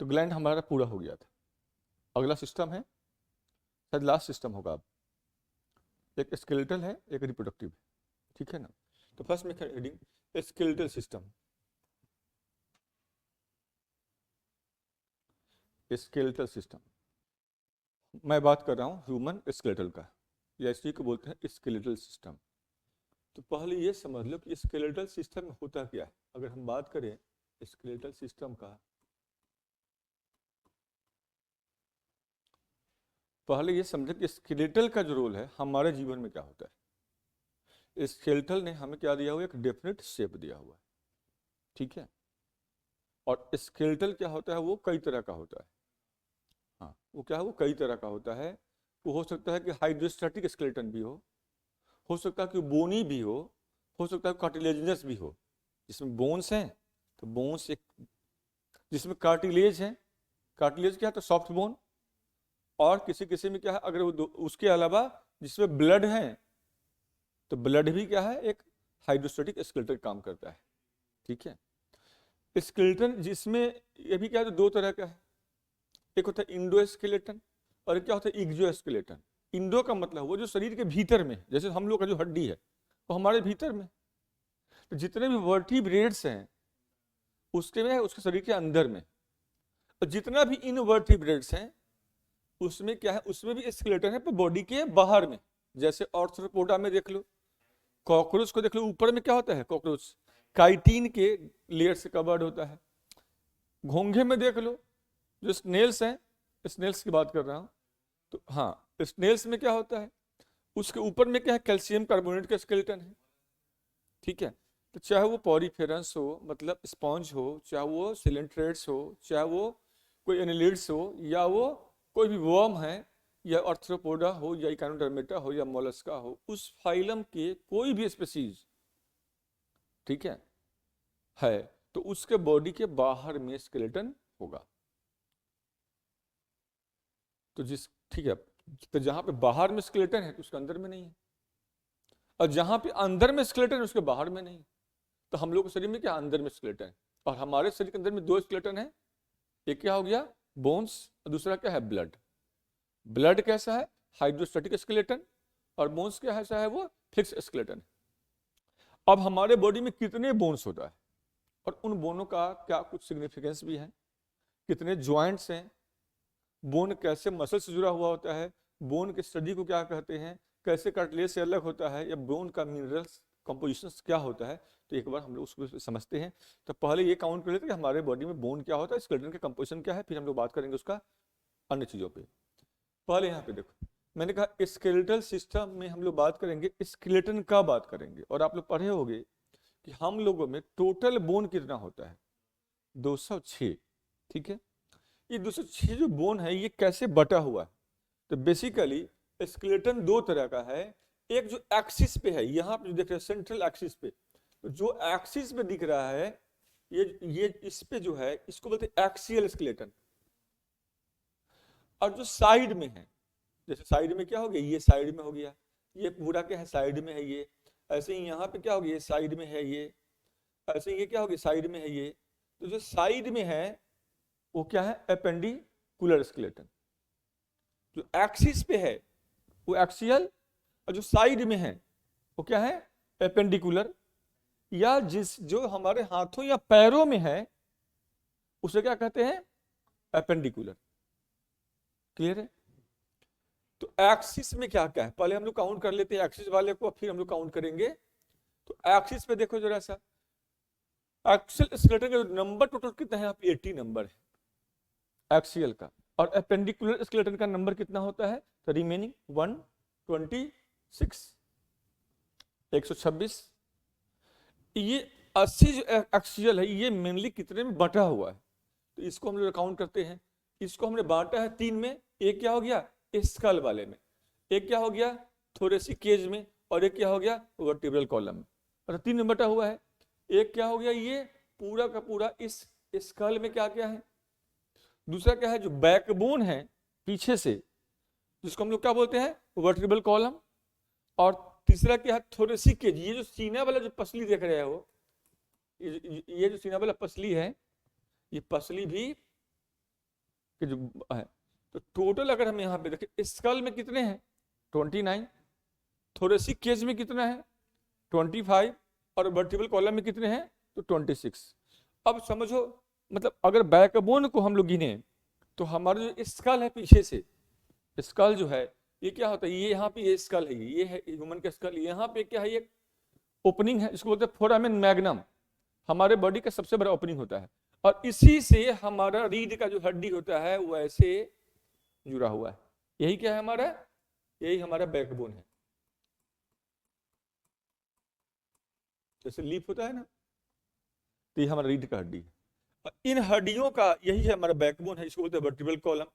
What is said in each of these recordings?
तो ग्लैंड हमारा पूरा हो गया था। अगला सिस्टम है, शायद लास्ट सिस्टम होगा अब, एक स्केलेटल है, एक रिप्रोडक्टिव है, ठीक है ना। तो फर्स्ट में heading skeletal system. Skeletal system, मैं बात कर रहा हूँ ह्यूमन स्केलेटल का, या इसी को बोलते हैं स्केलेटल सिस्टम। तो पहले ये समझ लो कि स्केलेटल सिस्टम में होता क्या है। अगर हम बात करें स्केलेटल सिस्टम का, पहले ये समझे कि स्केलेटल का जो रोल है हमारे जीवन में क्या होता है। स्केलेटल ने हमें क्या दिया हुआ है, एक डेफिनेट शेप दिया हुआ है, ठीक है। और स्केलेटल क्या होता है, वो कई तरह का होता है। हाँ, वो क्या है, वो कई तरह का होता है। वो हो सकता है कि हाइड्रोस्टैटिक स्केलेटन भी हो सकता है कि बोनी भी हो सकता है कार्टिलेजिनस भी हो। जिसमें बोन्स हैं तो बोन्स एक, जिसमें कार्टिलेज है, कार्टिलेज क्या है तो सॉफ्ट बोन, और किसी किसी में क्या है, अगर वो उसके अलावा जिसमें ब्लड है तो ब्लड भी क्या है, एक हाइड्रोस्टैटिक स्केलेटन काम करता है, ठीक है। स्केलेटन जिसमें ये भी क्या है, तो दो तरह का है, एक होता है इंडो स्केलेटन और एक क्या होता है इग्जो स्केलेटन। इंडो का मतलब वो जो शरीर के भीतर में, जैसे हम लोग का जो हड्डी है वो हमारे भीतर में, तो जितने भी वर्टिब्रेट्स हैं उसके में, उसके शरीर के अंदर में, और जितना भी इनवर्टिब्रेट्स हैं उसमें क्या है, उसमें भी स्केलेटन है पर बॉडी के बाहर में। जैसे ऑर्थ्रोपोडा में देख लो, कॉकरोच को देख लो, ऊपर में क्या होता है, कॉकरोच काइटिन के लेयर से कवर्ड होता है। घोंघे में देख लो, जो स्नेल्स हैं, स्नेल्स की बात कर रहा हूं, तो हाँ स्नेल्स में क्या होता है, उसके ऊपर में क्या है, कैल्शियम कार्बोनेट का स्केलेटन है, ठीक है। तो चाहे वो पॉरीफेरस हो, मतलब स्पॉन्ज हो, चाहे वो सिलेंट्रेट्स हो, चाहे वो कोई एनिलिड्स हो, या वो कोई भी वर्म है, या आर्थ्रोपोडा हो, या इकानोडर्मेटा हो, या मोलस्का हो, उस फाइलम के कोई भी स्पीसीज, ठीक है तो उसके बॉडी के बाहर में स्केलेटन होगा। तो जिस, ठीक है, तो जहां पे बाहर में स्केलेटन है तो उसके अंदर में नहीं है, और जहां पे अंदर में स्केलेटन है उसके बाहर में नहीं। तो हम लोग के शरीर में क्या, अंदर में स्केलेटन है, और हमारे शरीर के अंदर में दो स्केलेटन है, एक क्या हो गया बोन्स, और दूसरा क्या है ब्लड। ब्लड कैसा है, हाइड्रोस्टैटिक स्केलेटन, और बोन्स क्या है, ऐसा है वो फिक्स स्केलेटन। अब हमारे बॉडी में कितने बोन्स होता है और उन बोनों का क्या कुछ सिग्निफिकेंस भी है, कितने ज्वाइंट्स हैं, बोन कैसे मसल से जुड़ा हुआ होता है, बोन के स्टडी को क्या कहते हैं, कैसे कार्टिलेज से अलग होता है, या बोन का मिनरल्स कंपोजिशन क्या होता है। तो एक बार हम लोग उसको समझते हैं। तो पहले ये काउंट कर लेते हैं कि हमारे बॉडी में बोन क्या होता है, स्केलेटन का कंपोजिशन क्या है, फिर हम लोग बात करेंगे उसका अन्य चीजों पे। पहले यहाँ पे देखो, मैंने कहा स्केलेटल सिस्टम में हम लोग बात करेंगे, स्केलेटन का बात करेंगे, और आप लोग पढ़े होंगे कि हम लोगों में टोटल बोन कितना होता है, 206, ठीक है। ये 206 जो बोन है ये कैसे बटा हुआ है, तो बेसिकली स्केलेटन दो तरह का है। एक जो एक्सिस पे है, यहाँ पे जो देख रहे हैं सेंट्रल एक्सिस पे, तो जो एक्सिस पे दिख रहा है, ये इस पे जो है इसको बोलते हैं एक्सियल स्केलेटन। और जो साइड में है, जैसे साइड में क्या हो गया, ये साइड में हो गया, ये पूरा क्या है साइड में है ये, ऐसे ही यहाँ पे क्या हो गया, ये साइड में है ये, ऐसे ये क्या हो गया साइड में है ये। तो जो साइड में है वो क्या है, एपेंडिकुलर स्केलेटन। जो एक्सिस पे है वो एक्सियल, और जो साइड में है वो क्या है, एपेंडिकुलर। या जिस जो हमारे हाथों या पैरों में है उसे क्या कहते हैं, एपेंडिकुलर। क्लियर है। तो एक्सिस में क्या क्या है, पहले हम लोग काउंट कर लेते हैं एक्सिस वाले को, फिर हम लोग काउंट करेंगे। तो एक्सिस पे देखो जरा सा, एक्सियल स्केलेटन का नंबर टोटल कितना है, 80 नंबर है एक्सियल का, और एपेंडिकुलर स्केलेटन का नंबर कितना होता है, तो रिमेनिंग 126, 126। ये 80 जो एक्सियल है ये मेनली कितने में बटा हुआ है, तो इसको हम लोग काउंट करते हैं। इसको हमने बांटा है तीन में, एक क्या हो गया स्कल वाले में, एक क्या हो गया थोरेसिक केज में, और एक क्या हो गया वर्टिब्रल कॉलम में। मतलब तीन में बटा हुआ है। एक क्या हो गया, ये पूरा का पूरा इस स्कल में क्या क्या है, दूसरा क्या है जो बैकबोन है पीछे से, जिसको हम लोग क्या बोलते हैं वर्टिब्रल कॉलम, और तीसरा क्या है थोरेसिक केज। ये जो सीना वाला जो पसली देख रहे हो, ये जो सीना वाला पसली है, ये पसली भी कि जो है, तो टोटल अगर हम यहाँ पे देखें स्कल में कितने हैं 29, थोरेसिक केज में कितना है 25 और वर्टिब्रल कॉलम में कितने हैं तो 26। अब समझो मतलब अगर बैकबोन को हम लोग गिने तो हमारा जो स्कल है पीछे से, स्कल जो है ये क्या होता है, ये यहाँ पे ये स्कल है, ये है ह्यूमन का स्कल, यहाँ पे क्या है ये ओपनिंग है, इसको बोलते हैं फोरामेन मैग्नम, हमारे बॉडी का सबसे बड़ा ओपनिंग होता है, और इसी से हमारा रीढ़ का जो हड्डी होता है वो ऐसे जुड़ा हुआ है। यही क्या है हमारा, यही हमारा बैकबोन है। जैसे लीफ होता है ना, तो ये हमारा रीढ़ का हड्डी है, और इन हड्डियों का यही है हमारा बैकबोन है, इसको बोलते हैं वर्टिब्रल कॉलम।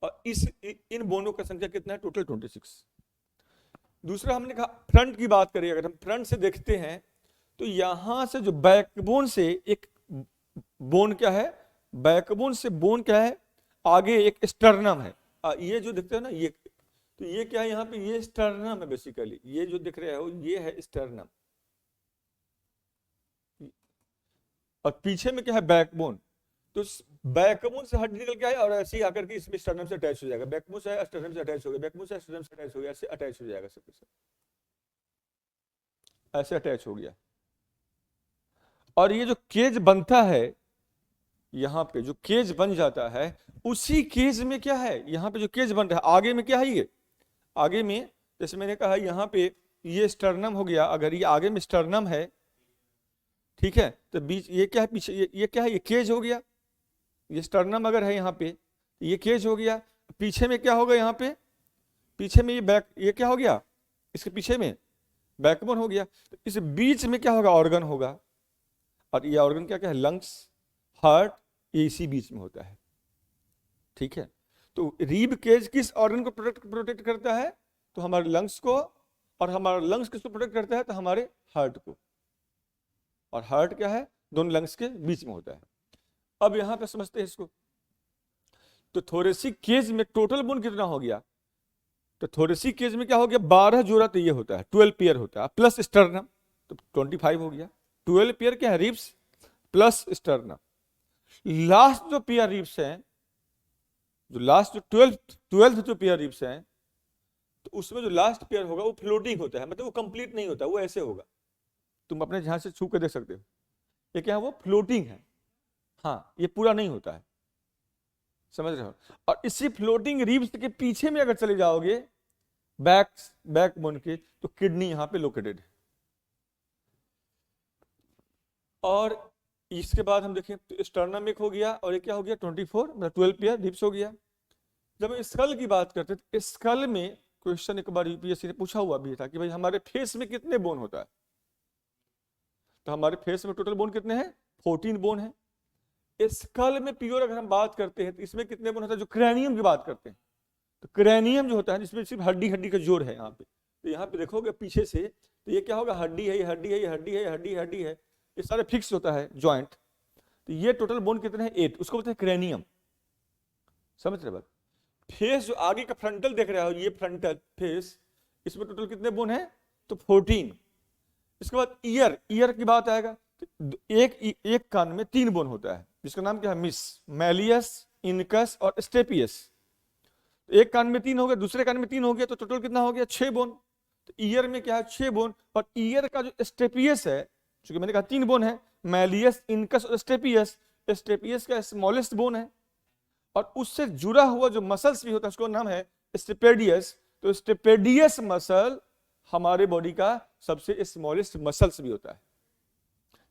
और इन बोनों का संख्या कितना है टोटल 26। दूसरा हमने कहा फ्रंट की बात करें, अगर हम फ्रंट से देखते हैं तो यहां से जो बैकबोन से एक बोन क्या है, बैकबोन से बोन क्या है, आगे एक स्टर्नम है, ये जो दिखते हैं ना ये, तो ये क्या है यहाँ पे, ये स्टर्नम है बेसिकली, ये जो दिख रहे हो ये है स्टर्नम, और पीछे में क्या है बैकबोन, तो बैकबोन से हड्डी निकल के आए और ऐसे ही आकर के इसमें स्टर्नम से अटैच हो जाएगा, बैकबोन से स्टर्नम से अटैच हो गया, बैकबोन से स्टर्नम से अटैच हो गया, ऐसे अटैच हो जाएगा, सब ऐसे अटैच हो गया। और ये जो केज बनता है यहाँ पे, जो केज बन जाता है, उसी केज में क्या है, यहाँ पे जो केज बन रहा है आगे में क्या है, ये आगे में जैसे मैंने कहा यहाँ पे ये स्टर्नम हो गया, अगर ये आगे में स्टर्नम है ठीक है, तो बीच ये क्या है पीछे, ये क्या है, ये केज हो गया, ये स्टर्नम अगर है यहाँ पे ये केज हो गया, पीछे में क्या होगा, यहाँ पे पीछे में ये बैक, ये क्या हो गया, इसके पीछे में बैकबोन हो गया, तो इस बीच में क्या होगा, ऑर्गन होगा, और ये ऑर्गन क्या क्या है, लंग्स, हार्ट, ये इसी बीच में होता है, ठीक है। तो रीब केज किस ऑर्गन को प्रोटेक्ट करता है, तो हमारे लंग्स को, और हमारा लंग्स किसको प्रोटेक्ट करता है, तो हमारे हार्ट को, और हार्ट क्या है, दोनों लंग्स के बीच में होता है। अब यहां पे समझते हैं इसको, तो थोरेसिक केज में टोटल बोन कितना हो गया, तो थोरेसिक केज में क्या हो गया, 12 जोड़ा तो ये होता है, 12 पेयर होता है, प्लस स्टर्नम, तो 25 हो गया, 12 पेयर क्या है, रिब्स प्लस स्टर्नम। लास्ट जो पेयर रिब्स हैं, जो लास्ट जो 12th जो पेयर रिब्स हैं, तो उसमें जो लास्ट पेयर होगा वो फ्लोटिंग होता है, मतलब वो कंप्लीट नहीं होता, वो ऐसे होगा, तुम अपने ध्यान से छू कर देख सकते हो, ये क्या है, वो फ्लोटिंग है, हाँ ये पूरा नहीं होता है, समझ रहे हो। और इसी फ्लोटिंग रिब्स के पीछे में अगर चले जाओगे बैकबोन के, तो किडनी यहां पे लोकेटेड है। और इसके बाद हम देखें तो स्टर्नम एक हो गया, और ये क्या हो गया 24 मतलब 12 पेयर रिब्स हो गया। जब हम स्कल की बात करते हैं तो स्कल में क्वेश्चन एक बार यूपीएससी ने पूछा हुआ भी था कि भाई हमारे फेस में कितने बोन होता है, तो हमारे फेस में टोटल बोन कितने हैं, 14 बोन है। स्कल में प्योर अगर हम बात करते हैं तो इसमें कितने बोन होता है, जो क्रैनियम की बात करते हैं, तो क्रैनियम जो होता है जिसमें सिर्फ हड्डी हड्डी का जोड़ है यहाँ पे, तो यहाँ पे देखोगे पीछे से तो ये क्या होगा, हड्डी है, ये हड्डी है, ये हड्डी है, ये हड्डी हड्डी है, ये सारे फिक्स होता है जॉइंट, तो ये टोटल बोन कितने हैं 8, उसको बोलते हैं क्रैनियम, समझ रहे बात। फेस जो आगे का फ्रंटल देख रहा हो, ये फ्रंटल फेस, इसमें टोटल कितने बोन है, तो 14। इसके बाद ईयर की बात आएगा, तो एक कान में 3 बोन होता है, जिसका नाम क्या है, मिस, मैलियस, इनकस और स्टेपियस। एक कान में 3 हो गया, दूसरे कान में 3 हो गया, तो टोटल कितना हो गया 6 बोन। तो ईयर में क्या है 6 बोन, और ईयर का जो स्टेपियस है, क्योंकि मैंने कहा 3 बोन है, मैलियस, इनकस और स्टेपियस, स्टेपियस का स्मॉलेस्ट बोन है, और उससे जुड़ा हुआ जो मसल्स भी होता है उसका नाम है स्टेपेडियस। तो स्टेपेडियस मसल हमारे बॉडी का सबसे स्मॉलेस्ट मसल्स भी होता है,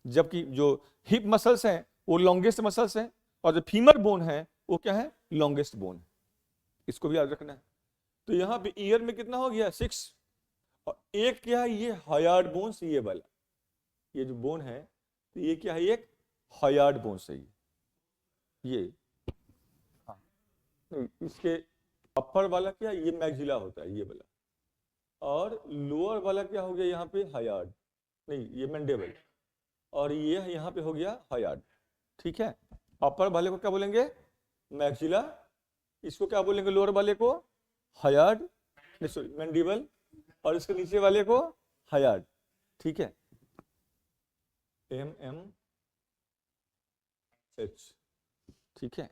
जबकि जो हिप मसल्स हैं वो लॉन्गेस्ट मसल्स हैं, और जो फीमर बोन है वो क्या है, लॉन्गेस्ट बोन है, इसको भी याद रखना है। तो यहाँ पे ईयर में कितना हो गया 6, और एक क्या है, ये हायार्ड बोन्स, ये वाला ये जो बोन है, तो ये क्या है, एक हायार्ड बोन्स है ये, हाँ, इसके अपर वाला क्या है, ये मैक्सिला होता है ये वाला, और लोअर वाला क्या हो गया यहाँ पे, हायार्ड, नहीं ये मैंडिबल, और ये यहाँ पे हो गया हायार्ड, ठीक है। अपर वाले को क्या बोलेंगे, मैक्सिला, इसको क्या बोलेंगे, लोअर वाले को हायार्ड, नहीं सॉरी मैंडिबल, और इसके नीचे वाले को हायार्ड, ठीक है, MMH, ठीक है।